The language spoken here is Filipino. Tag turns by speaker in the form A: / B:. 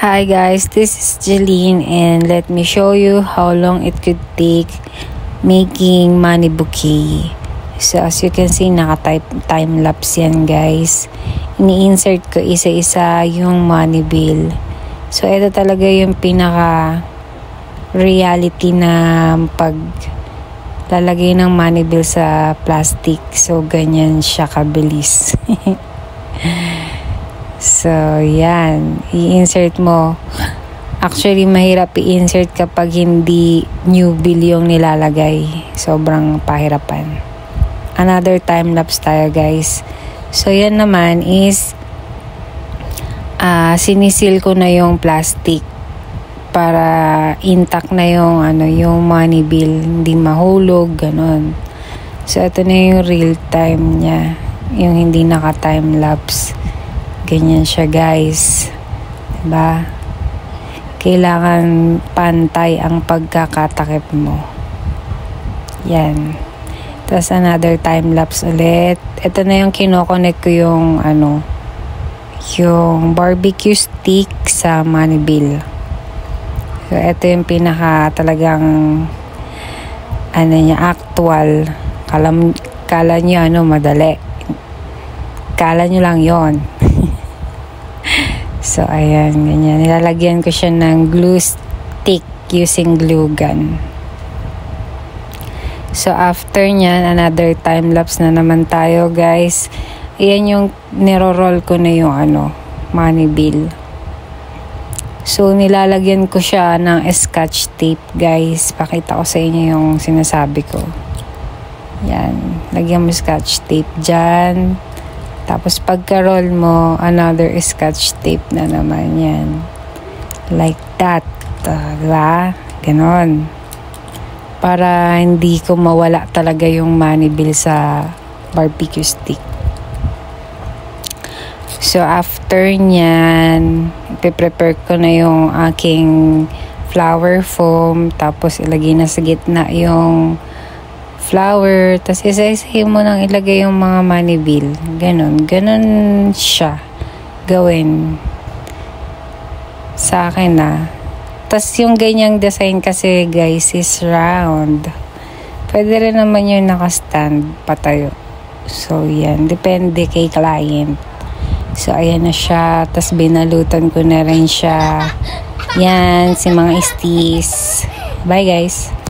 A: Hi guys, this is Jeline and let me show you how long it could take making money bouquet. So as you can see, naka-time lapse yan guys. Ini-insert ko isa-isa yung money bill. So ito talaga yung pinaka reality na pag lalagay ng money bill sa plastic. So ganyan siya kabilis. So, yan. I-insert mo. Actually, mahirap i-insert kapag hindi new bill yung nilalagay. Sobrang pahirapan. Another time-lapse tayo, guys. So, yan naman is sinisil ko na yung plastic para intact na yung, yung money bill. Hindi mahulog, ganon. So, ito na yung real time niya. Yung hindi naka-time-lapse. Ganyan siya guys, diba? Kailangan pantay ang pagkakatakip mo. Yan. Tapos another time lapse ulit. Ito na yung kinoconnect ko yung yung barbecue stick sa money bill. So ito yung pinaka talagang actual. Kala nyo madali. Kala nyo lang yon. So, ayan, ganyan. Nilalagyan ko siya ng glue stick using glue gun. So, after nyan, another time-lapse na naman tayo, guys. Ayan yung niro-roll ko na yung money bill. So, nilalagyan ko siya ng scotch tape, guys. Pakita ko sa inyo yung sinasabi ko. Yan. Lagyan mo scotch tape dyan. Tapos pagka-roll mo, another scotch tape na naman yan. Like that. Diba? Ganon. Para hindi ko mawala talaga yung money bill sa barbecue stick. So, after nyan, ipiprepare ko na yung aking flour foam. Tapos, ilagay na sa gitna yung flour, tapos isa-isahin mo nang ilagay yung mga money bill. Ganon siya gawin sa akin Tapos yung ganyang design kasi guys is round. Pwede rin naman yung naka-stand patayo. So yan, depende kay client. So ayan na siya, tapos binalutan ko na rin siya. Yan, si mga istis. Bye guys.